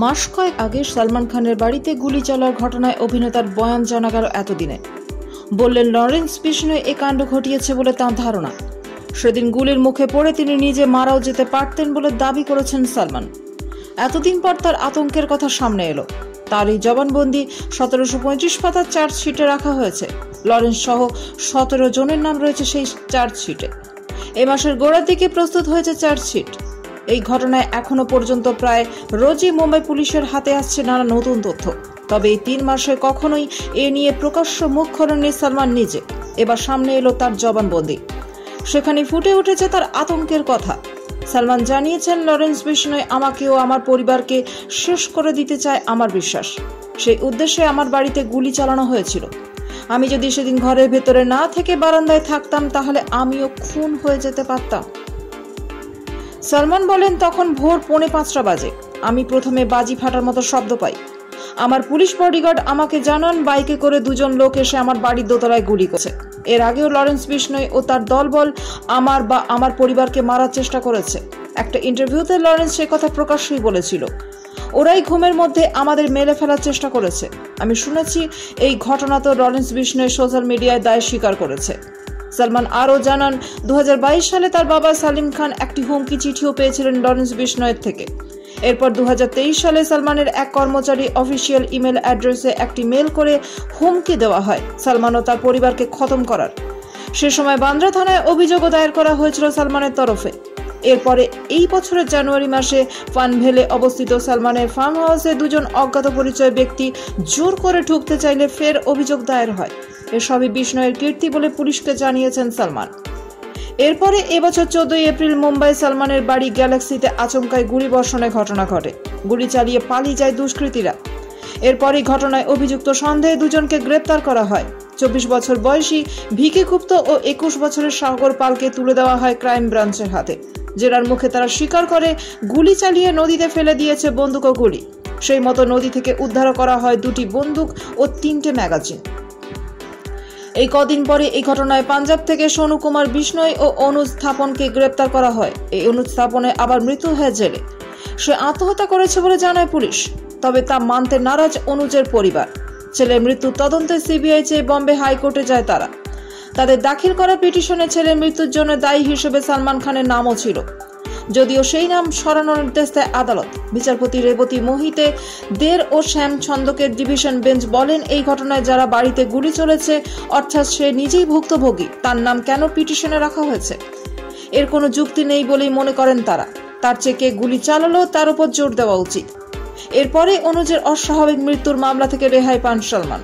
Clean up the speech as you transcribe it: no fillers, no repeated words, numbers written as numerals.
মাস কয়েক আগে সালমান খানের বাড়িতে গুলি চলার ঘটনায় অভিনেতার বয়ান জানা গেল এতদিনে। বললেন লরেন্স বিষ্ণোই এ কাণ্ড ঘটিয়েছে বলে তাঁর ধারণা। সেদিন গুলির মুখে পড়ে তিনি নিজে মারাও যেতে পারতেন বলে দাবি করেছেন সালমান। এতদিন পর তার আতঙ্কের কথা সামনে এলো। তার এই জবানবন্দি 1735 পাতার চার্জশিটে রাখা হয়েছে। লরেন্স সহ 17 জনের নাম রয়েছে সেই চার্জশিটে। এ মাসের গোড়ার দিকে প্রস্তুত হয়েছে চার্জশিট। এই ঘটনায় এখনো পর্যন্ত প্রায় রোজই মুম্বাই পুলিশের হাতে আসছে নানা নতুন তথ্য। তবে এই 3 মাসে কখনোই এ নিয়ে প্রকাশ্য মুখ খোলেননি সালমান নিজে। এবার সামনে এলো তার জবানবন্দি। সেখানে ফুটে উঠেছে তার আতঙ্কের কথা। সালমান জানিয়েছেন, লরেন্স বিষ্ণোই আমাকে ও আমার পরিবারকে শেষ করে দিতে চায় আমার বিশ্বাস। সেই উদ্দেশ্যে আমার বাড়িতে গুলি চালানো হয়েছিল। আমি যদি সেদিন ঘরের ভেতরে না থেকে বারান্দায় থাকতাম তাহলে আমিও খুন হয়ে যেতে পারতাম। সালমান বলেন, তখন ভোর 4:45 বাজে। আমি প্রথমে বাজি ফাটার মতো শব্দ পাই। আমার পুলিশ বডিগার্ড আমাকে জানান বাইকে করে 2 জন লোক এসে আমার বাড়ির দোতলায় গুলি করেছে। এর আগেও লরেন্স বিষ্ণোই ও তার দলবল আমার পরিবারকে মারার চেষ্টা করেছে। একটা ইন্টারভিউতে লরেন্স সে কথা প্রকাশ্যই বলেছিল। ওরাই ঘুমের মধ্যে আমাদের মেরে ফেলার চেষ্টা করেছে। আমি শুনেছি এই ঘটনা তো লরেন্স বিষ্ণোই সোশ্যাল মিডিয়ায় দায় স্বীকার করেছে। সালমান আরও জানান, 2022 সালে তার বাবা সালিম খান একটি হুমকি চিঠিও পেয়েছিলেন লরেন্স বিষ্ণোয়ের থেকে। এরপর 2023 সালে সালমানের এক কর্মচারী অফিসিয়াল ইমেল অ্যাড্রেসে একটি মেল করে হুমকি দেওয়া হয় সালমান ও তার পরিবারকে খতম করার। সে সময় বান্দ্রা থানায় অভিযোগও দায়ের করা হয়েছিল সালমানের তরফে। এরপরে এই বছরের জানুয়ারি মাসে পানভেলে অবস্থিত সালমানের ফার্ম হাউসে 2 জন অজ্ঞাত পরিচয় ব্যক্তি জোর করে ঢুকতে চাইলে ফের অভিযোগ দায়ের হয়। এসবই বিষ্ণোয়ের কীর্তি বলে পুলিশকে জানিয়েছেন সালমান। এরপরে এবছর 14 এপ্রিল মুম্বাই সালমানের বাড়ি গ্যালাক্সিতে আচমকায় গুলি বর্ষণের ঘটনা ঘটে। গুলি চালিয়ে পালিয়ে যায় দুষ্কৃতীরা। এরপরই ঘটনায় অভিযুক্ত সন্দেহে 2 জনকে গ্রেপ্তার করা হয়। 24 বছর বয়সী ভিকি গুপ্ত ও 21 বছরের সাগর পালকে তুলে দেওয়া হয় ক্রাইম ব্রাঞ্চের হাতে। জেরার মুখে তারা স্বীকার করে গুলি চালিয়ে নদীতে ফেলে দিয়েছে বন্দুক ও গুলি। সেই মতো নদী থেকে উদ্ধার করা হয় 2টি বন্দুক ও 3টে ম্যাগাজিন। এই কদিন পরে এই ঘটনায় পাঞ্জাব থেকে সোনু কুমার বিষ্ণোই ও অনুজ স্থাপনকে গ্রেপ্তার করা হয়। এই অনুজ স্থাপনে আবার মৃত্যু হয় জেলে। সে আত্মহত্যা করেছে বলে জানায় পুলিশ। তবে তা মানতে নারাজ অনুজের পরিবার। ছেলের মৃত্যুর তদন্তে সিবিআই চেয়ে বম্বে হাইকোর্টে যায় তারা। তাদের দাখিল করা পিটিশনে ছেলের মৃত্যুর জন্য দায়ী হিসেবে সালমান খানের নামও ছিল, যদিও সেই নাম সরানোর নির্দেশ দেয় আদালত। বিচারপতি রেবতী মোহিতে দের ও শ্যাম ছন্দকের ডিভিশন বেঞ্চ বলেন, এই ঘটনায় যারা বাড়িতে গুলি চলেছে অর্থাৎ সে নিজেই ভুক্তভোগী, তার নাম কেন পিটিশনে রাখা হয়েছে? এর কোনো যুক্তি নেই বলেই মনে করেন তারা। তার চেয়ে কে গুলি চালালো তার উপর জোর দেওয়া উচিত। এরপরে অনুজের অস্বাভাবিক মৃত্যুর মামলা থেকে রেহাই পান সালমান।